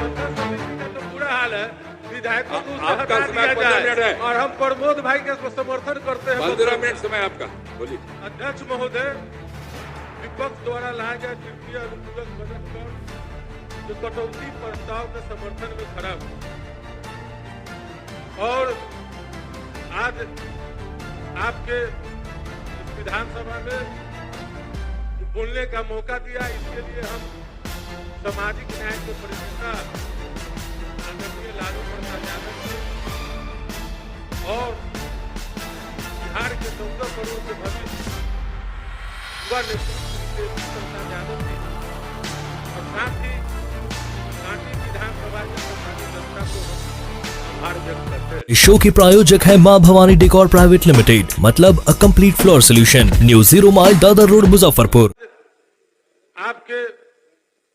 तो बुरा हाल है, विधायकों को उससे आपका हटा समय दिया 15 मिनट जाए है। और हम प्रमोद भाई के समर्थन करते हैं। 15 मिनट समय आपका, बोलिए। अध्यक्ष महोदय, विपक्ष द्वारा लाया गया तृतीय अनुपूरक बजट पर जो कटौती प्रस्ताव के समर्थन में खड़ा हुआ और आज आपके विधानसभा में बोलने का मौका दिया, इसके लिए हम सामाजिक न्याय के परिनेता आदरणीय लालू प्रसाद यादव जी और बिहार के 14 करोड़ के भविष्य युवा नेतृत्व प्रसाद यादव जी और साथ ही कांटी विधानसभा के सम्मानित जनता को आभार व्यक्त करते हैं। इस शो की प्रायोजक है मां भवानी डेकोर प्राइवेट लिमिटेड, मतलब a complete floor solution, new 0 mile Dadar road Muzaffarpur. आपके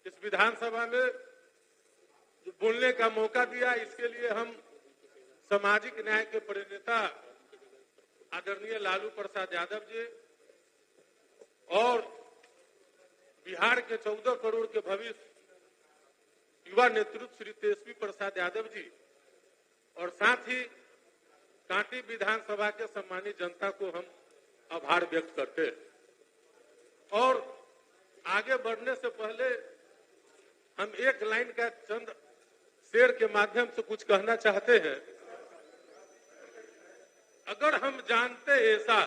इस विधानसभा में जो बोलने का मौका दिया, इसके लिए हम सामाजिक न्याय के परिनेता आदरणीय लालू प्रसाद यादव जी और बिहार के 14 करोड़ के भविष्य युवा नेतृत्व श्री तेजस्वी प्रसाद यादव जी और साथ ही कांटी विधानसभा के सम्मानित जनता को हम आभार व्यक्त करते हैं। और आगे बढ़ने से पहले हम एक लाइन का चंद शेर के माध्यम से कुछ कहना चाहते हैं। अगर हम जानते ऐसा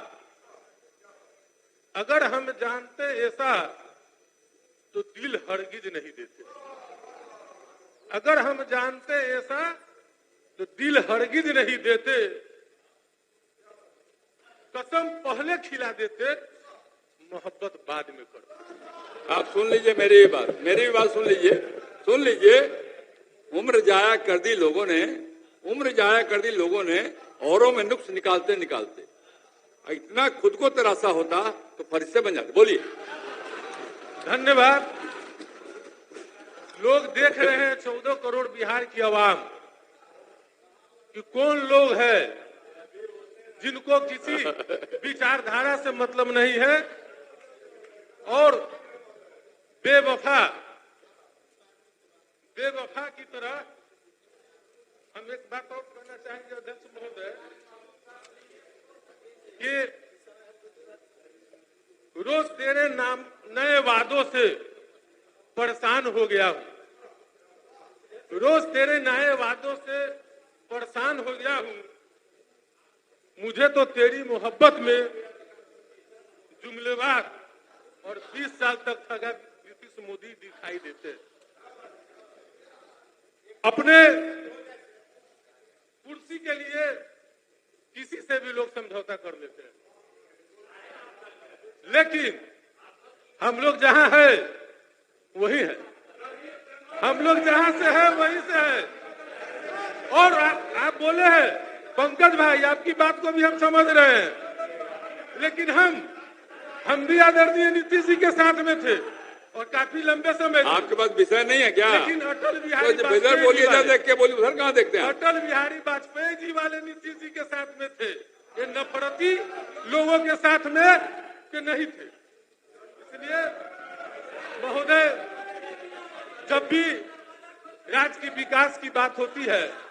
तो दिल हरगिज नहीं देते। अगर हम जानते ऐसा तो दिल हरगिज नहीं देते, कसम पहले खिला देते, मोहब्बत बाद में करते। आप सुन लीजिए मेरी भी बात सुन लीजिए। उम्र जाया कर दी लोगों ने औरों में नुक्स निकालते इतना खुद को तरासा होता तो फरिश्ते बन जाते। बोलिए। धन्यवाद। लोग देख रहे हैं 14 करोड़ बिहार की आवाम कि कौन लोग हैं जिनको किसी विचारधारा से मतलब नहीं है और बेवफा की तरह। हम एक बात और कहना चाहेंगे अध्यक्ष महोदय कि रोज तेरे नाम नए वादों से परेशान हो गया हूं, रोज तेरे नए वादों से परेशान हो गया हूं। मुझे तो तेरी मोहब्बत में जुमलेबाज और 20 साल तक ठगा नीतीश मोदी दिखाई देते। अपने कुर्सी के लिए किसी से भी लोग समझौता कर लेते हैं, लेकिन हम लोग जहां है वही है, हम लोग जहां से है वहीं से है। और आप बोले हैं पंकज भाई, आपकी बात को भी हम समझ रहे हैं, लेकिन हम भी आदरणीय नीतीश जी के साथ में थे और काफी लंबे समय। आपके पास विषय नहीं है क्या? लेकिन अटल बिहारी तो इधर बोलिए, इधर देख के बोलिए, उधर कहाँ देखते हैं? अटल बिहारी वाजपेयी जी वाले नीतीश जी के साथ में थे, ये नफरती लोगों के साथ में के नहीं थे। इसलिए महोदय, जब भी राज्य की विकास की बात होती है,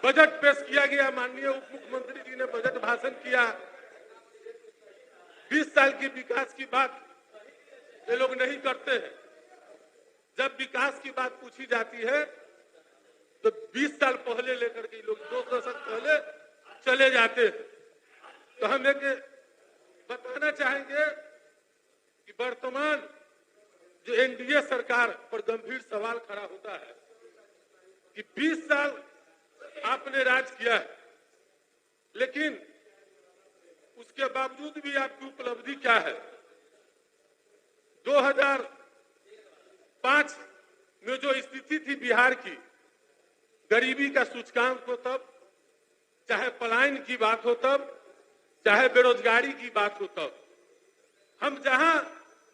बजट पेश किया गया, माननीय उप मुख्यमंत्री जी ने बजट भाषण किया, 20 साल की विकास की बात ये लोग नहीं करते हैं। जब विकास की बात पूछी जाती है तो 20 साल पहले लेकर के लोग 2 दशक पहले चले जाते हैं। तो हम एक बताना चाहेंगे कि वर्तमान जो एनडीए सरकार पर गंभीर सवाल खड़ा होता है कि 20 साल आपने राज किया है, लेकिन उसके बावजूद भी आपकी उपलब्धि क्या है? 2005 में जो स्थिति थी बिहार की, गरीबी का सूचकांक हो तब, चाहे पलायन की बात हो तब, चाहे बेरोजगारी की बात हो तब, हम जहां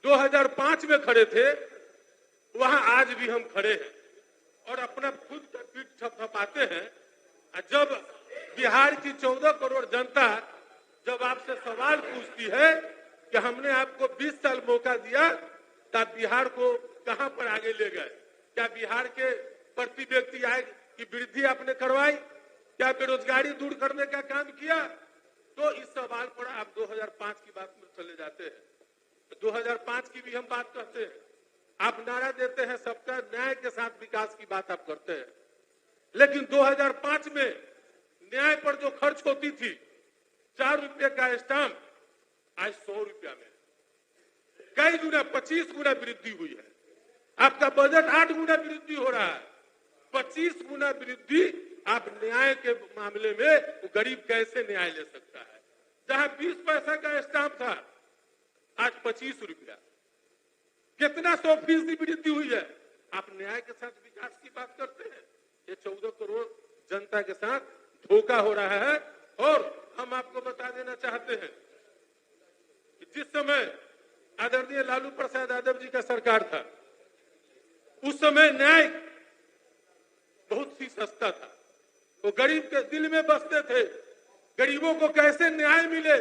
2005 में खड़े थे वहां आज भी हम खड़े हैं और अपना खुद का पीठ थपथपाते हैं। जब बिहार की 14 करोड़ जनता जब आपसे सवाल पूछती है कि हमने आपको 20 साल मौका दिया तब बिहार को कहां पर आगे ले गए, क्या बिहार के प्रति व्यक्ति आय की वृद्धि आपने करवाई? क्या बेरोजगारी दूर करने का काम किया? तो इस सवाल पर आप 2005 की बात में चले जाते हैं। 2005 की भी हम बात करते हैं। आप नारा देते हैं सबका न्याय के साथ विकास की बात आप करते हैं, लेकिन 2005 में न्याय पर जो खर्च होती थी 4 रुपए का स्टाम्प आज 100 रुपया में कई गुना 25 गुना वृद्धि हुई है। आपका बजट 8 गुना वृद्धि हो रहा है, 25 गुना वृद्धि। आप न्याय के मामले में गरीब कैसे न्याय ले सकता है? जहां 20 पैसा का स्टाम्प था आज 25 रुपया, कितना 100% वृद्धि हुई है। आप न्याय के साथ विकास की बात करते हैं। ये 14 करोड़ जनता के साथ धोखा हो रहा है। और हम आपको बता देना चाहते हैं कि जिस समय आदरणीय लालू प्रसाद यादव जी का सरकार था, उस समय न्याय बहुत ही सस्ता था। वो गरीब के दिल में बसते थे। गरीबों को कैसे न्याय मिले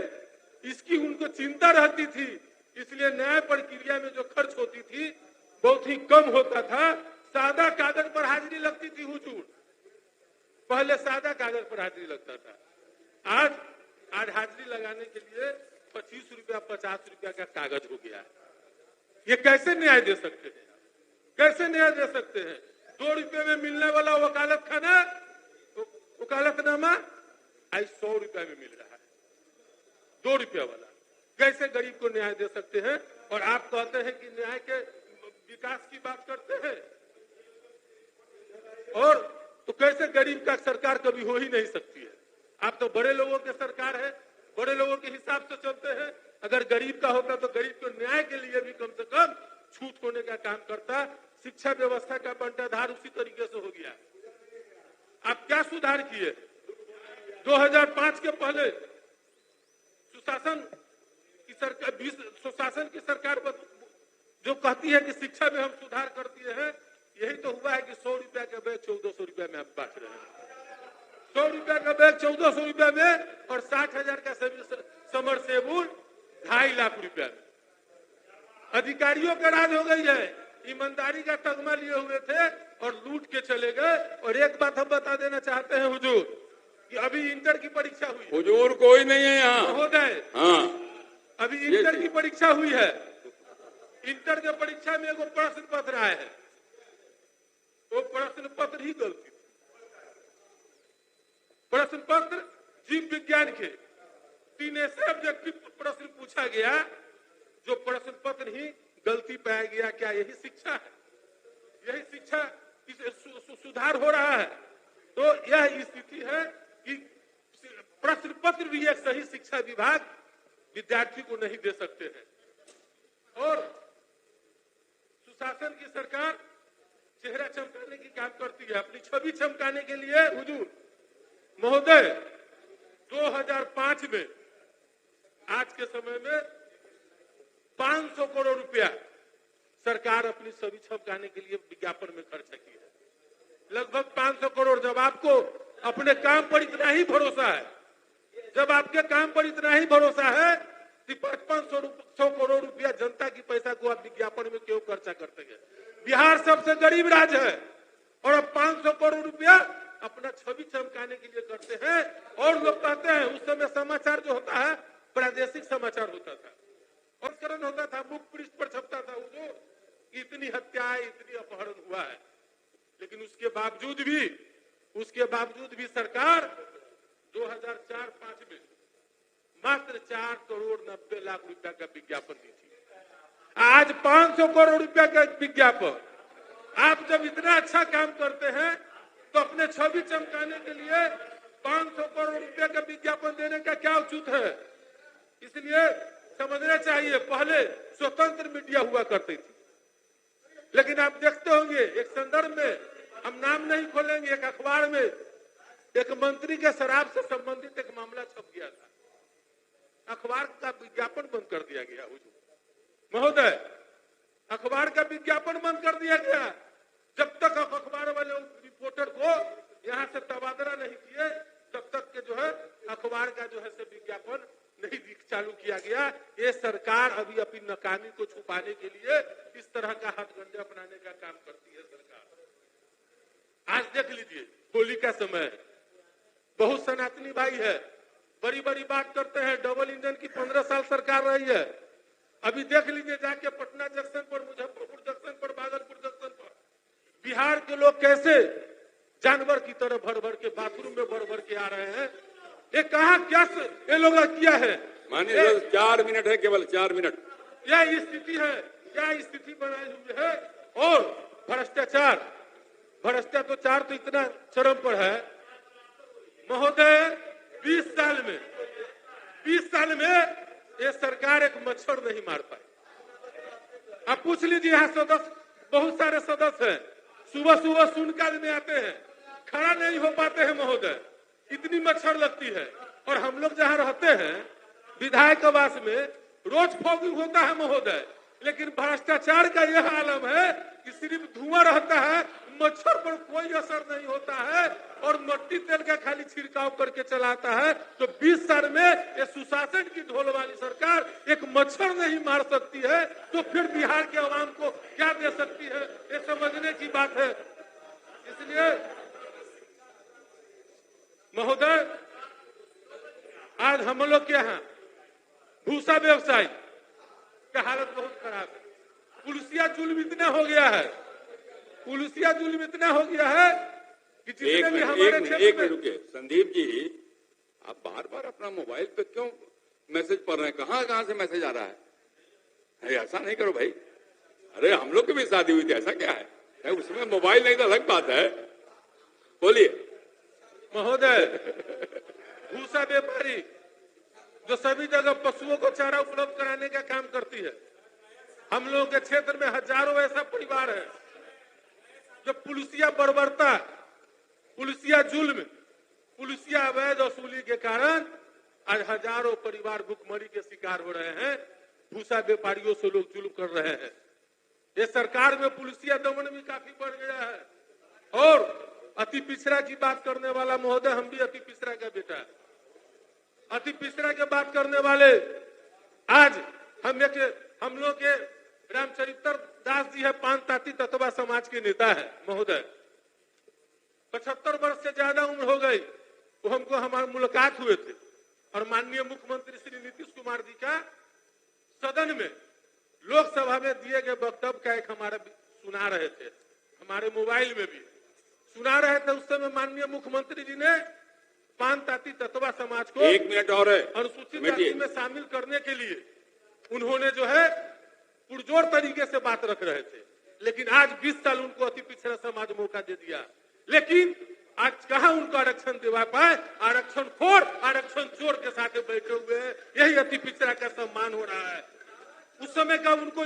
इसकी उनको चिंता रहती थी। इसलिए न्याय प्रक्रिया में जो खर्च होती थी बहुत ही कम होता था। सादा कागज पर हाजिरी लगती थी हुजूर, पहले सादा कागज पर हाजिरी लगता था। आज हाजिरी लगाने के लिए 25 रुपया 50 रुपया का कागज हो गया है। ये कैसे न्याय दे सकते हैं? कैसे न्याय दे सकते हैं? 2 रुपये में मिलने वाला वकालत खाना, वकालतनामा आज 100 रुपया में मिल रहा है। 2 रुपया वाला कैसे गरीब को न्याय दे सकते हैं? और आप कहते हैं कि न्याय के विकास की बात करते हैं, और तो कैसे गरीब का सरकार कभी हो ही नहीं सकती है। आप तो बड़े लोगों के सरकार है, बड़े लोगों के हिसाब से चलते हैं। अगर गरीब का होता तो गरीब को न्याय के लिए भी कम से कम छूट होने का काम करता। शिक्षा व्यवस्था का बंटाधार उसी तरीके से हो गया। आप क्या सुधार किए? 2005 के पहले सुशासन की सरकार जो कहती है कि शिक्षा में हम सुधार कर दिए हैं, यही तो हुआ है कि 100 रुपया का बैग 1400 रुपया में आप बांट रहे हैं। 100 रुपया का बैग 1400 रुपया में और 60,000 का समरसेबुल 2.5 लाख रुपया में। अधिकारियों का राज हो गई है। ईमानदारी का तगमा लिए हुए थे और लूट के चले गए। और एक बात हम बता देना चाहते हैं हुजूर कि अभी इंटर की परीक्षा हुई। हुजूर कोई नहीं है यहाँ महोदय। हाँ, अभी इंटर की परीक्षा हुई है। इंटर के परीक्षा में एगो प्रश्न पत्र आया है, वो प्रश्न पत्र ही गलती। प्रश्न पत्र जीव विज्ञान के 3 ऐसे ऑब्जेक्टिव प्रश्न पूछा गया जो प्रश्न पत्र ही गलती पाया गया। क्या यही शिक्षा है? यही शिक्षा सुधार हो रहा है? तो यह स्थिति है कि प्रश्न पत्र भी एक सही शिक्षा विभाग विद्यार्थी को नहीं दे सकते हैं। और सुशासन की सरकार चेहरा चमकाने की काम करती है, अपनी छवि चमकाने के लिए। हुजूर महोदय, 2005 में आज के समय में 500 करोड़ रुपया सरकार अपनी छवि चमकाने के लिए विज्ञापन में खर्च की है। लगभग 500 करोड़। जब आपको अपने काम पर इतना ही भरोसा है, जब आपके काम पर इतना ही भरोसा है कि 500 करोड़ रुपया जनता की पैसा को आप विज्ञापन में क्यों खर्चा करते हैं? बिहार सबसे गरीब राज्य है और अब 500 करोड़ रुपया अपना छवि चमकाने के लिए करते हैं। और लोग कहते हैं, उस समय समाचार जो होता है प्रादेशिक समाचार होता था, संस्करण होता था, मुख पृष्ठ पर छपता था जो इतनी हत्याएं, इतनी अपहरण हुआ है। लेकिन उसके बावजूद भी सरकार 2004-05 में मात्र 4 करोड़ 90 लाख रुपया का विज्ञापन दी थी। आज 500 करोड़ रुपया का विज्ञापन। आप जब इतना अच्छा काम करते हैं तो अपने छवि चमकाने के लिए 500 करोड़ रुपया का विज्ञापन देने का क्या औचित्य है? इसलिए समझना चाहिए, पहले स्वतंत्र मीडिया हुआ करती थी, लेकिन आप देखते होंगे एक संदर्भ में, हम नाम नहीं खोलेंगे, एक अखबार में एक मंत्री के शराब से संबंधित एक मामला छप गया था। अखबार का विज्ञापन बंद कर दिया गया। महोदय, अखबार का विज्ञापन बंद कर दिया गया। जब तक अखबार वाले रिपोर्टर को यहाँ से तबादला नहीं किए, तब तक के जो है अखबार का जो है से विज्ञापन नहीं चालू किया गया। ये सरकार अभी अपनी नाकामी को छुपाने के लिए इस तरह का हथकंडे अपनाने का काम करती है सरकार। आज देख लीजिए, होली का समय है, बहुत सनातनी भाई है, बड़ी बड़ी बात करते हैं, डबल इंजन की 15 साल सरकार रही है। अभी देख लीजिए जाके पटना जंक्शन पर, मुजफ्फरपुर जंक्शन पर, भागलपुर जंक्शन पर बिहार के लोग कैसे जानवर की तरह भर भर के बाथरूम में भर भर के आ रहे हैं। ये कहा क्या ये लोग किया है? मानिए 4 मिनट है, केवल 4 मिनट। यह स्थिति है, क्या स्थिति बनाई हुई है। और भ्रष्टाचार तो इतना चरम पर है महोदय, 20 साल में ये सरकार एक मच्छर नहीं मार पाई। आप पूछ लीजिए, यहाँ सदस्य बहुत सारे सदस्य हैं, सुबह सुबह शून्यकाल में आते हैं, खड़ा नहीं हो पाते हैं महोदय, इतनी मच्छर लगती है। और हम लोग जहाँ रहते हैं विधायक आवास में रोज फॉगिंग होता है महोदय, लेकिन भ्रष्टाचार का यह आलम है कि सिर्फ धुआं रहता है, मच्छर पर कोई असर नहीं होता है और मट्टी तेल का खाली छिड़काव करके चलाता है। तो 20 साल में ये सुशासन की ढोल वाली सरकार एक मच्छर नहीं मार सकती है, तो फिर बिहार के आवाम को क्या दे सकती है, ये समझने की बात है। इसलिए महोदय, आज हम लोग के यहाँ भूसा व्यवसायी का हालत बहुत खराब है। पुलिसिया जुल्म इतना हो गया है, कि जितने भी हमारे एक मिनट रुकिए संदीप जी, आप बार बार अपना मोबाइल पे क्यों मैसेज पढ़ रहे हैं? कहाँ से मैसेज आ रहा है? अरे ऐसा नहीं करो भाई। अरे हम लोग की भी शादी हुई थी, ऐसा क्या है? उसमें मोबाइल नहीं तो अलग बात है। बोलिए महोदय। भूसा व्यापारी जो सभी जगह पशुओं को चारा उपलब्ध कराने का काम करती है, हम लोगों के क्षेत्र में हजारों ऐसा परिवार है जो पुलिसिया बर्बरता, पुलिसिया जुल्म, पुलिसिया अवैध वसूली के कारण आज हजारों परिवार भुखमरी के शिकार हो रहे हैं। भूसा व्यापारियों से लोग जुल्म कर रहे हैं। ये सरकार में पुलिसिया दमन भी काफी बढ़ गया है। और अति पिछड़ा की बात करने वाला महोदय, हम भी अति पिछड़ा का बेटा है। अति पिछड़ा के बात करने वाले आज हम लोग के रामचरित्र दास जी है, पान ताती तत्वा समाज के नेता है महोदय। 75 वर्ष से ज्यादा उम्र हो गई। वो हमको हमारे मुलाकात हुए थे और माननीय मुख्यमंत्री श्री नीतीश कुमार जी का सदन में लोकसभा में दिए गए वक्तव्य का एक हमारा सुना रहे थे, हमारे मोबाइल में भी सुना रहे थे। उस समय माननीय मुख्यमंत्री जी ने पान ताती तत्वा समाज को 1 मिनट और है अनुसूचित जाति में शामिल करने के लिए उन्होंने जो है पुरजोर तरीके से बात रख रहे थे। लेकिन आज 20 साल उनको अति पिछड़ा समाज मौका दे दिया, लेकिन आज कहां उनको आरक्षण दिवा पाए? आरक्षण खोर, आरक्षण चोर के साथ बैठे हुए हैं। यही अति पिछड़ा का सम्मान हो रहा है। उस समय का उनको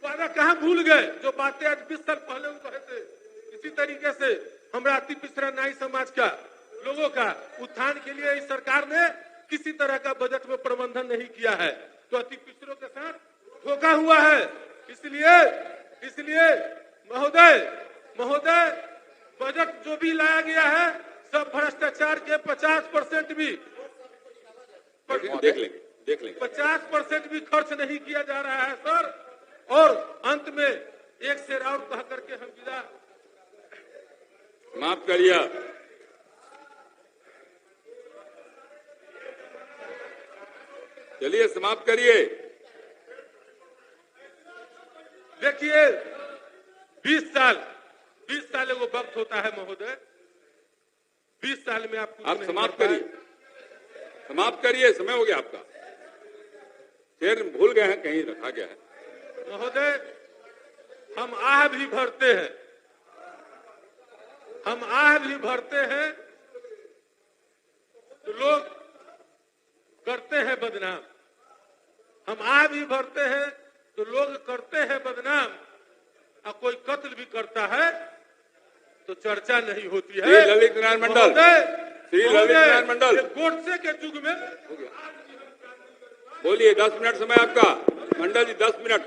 वादा कहां भूल गए जो बातें आज 20 साल पहले वो कहे थे। इसी तरीके से हमारा अति पिछड़ा नाई समाज का लोगों का उत्थान के लिए इस सरकार ने किसी तरह का बजट में प्रबंधन नहीं किया है, तो अति पिछड़ों के साथ धोखा हुआ है। इसलिए महोदय बजट जो भी लाया गया है सब भ्रष्टाचार के 50% भी देख लेंगे 50% भी खर्च नहीं किया जा रहा है सर। और अंत में एक शेर और कह करके हम विदा माफ करिए। चलिए समाप्त करिए। देखिए 20 साल वो वक्त होता है महोदय। 20 साल में आप समाप्त करिए, समय हो गया आपका। शेर भूल गए हैं, कहीं रखा गया है महोदय। हम आह भी भरते हैं तो लोग करते हैं बदनाम। हम आह भी भरते हैं तो लोग करते हैं बदनाम, और कोई कत्ल भी करता है तो चर्चा नहीं होती है। ललित नारायण मंडल गोडसे के युग में बोलिए 10 मिनट समय आपका। मंडल जी 10 मिनट।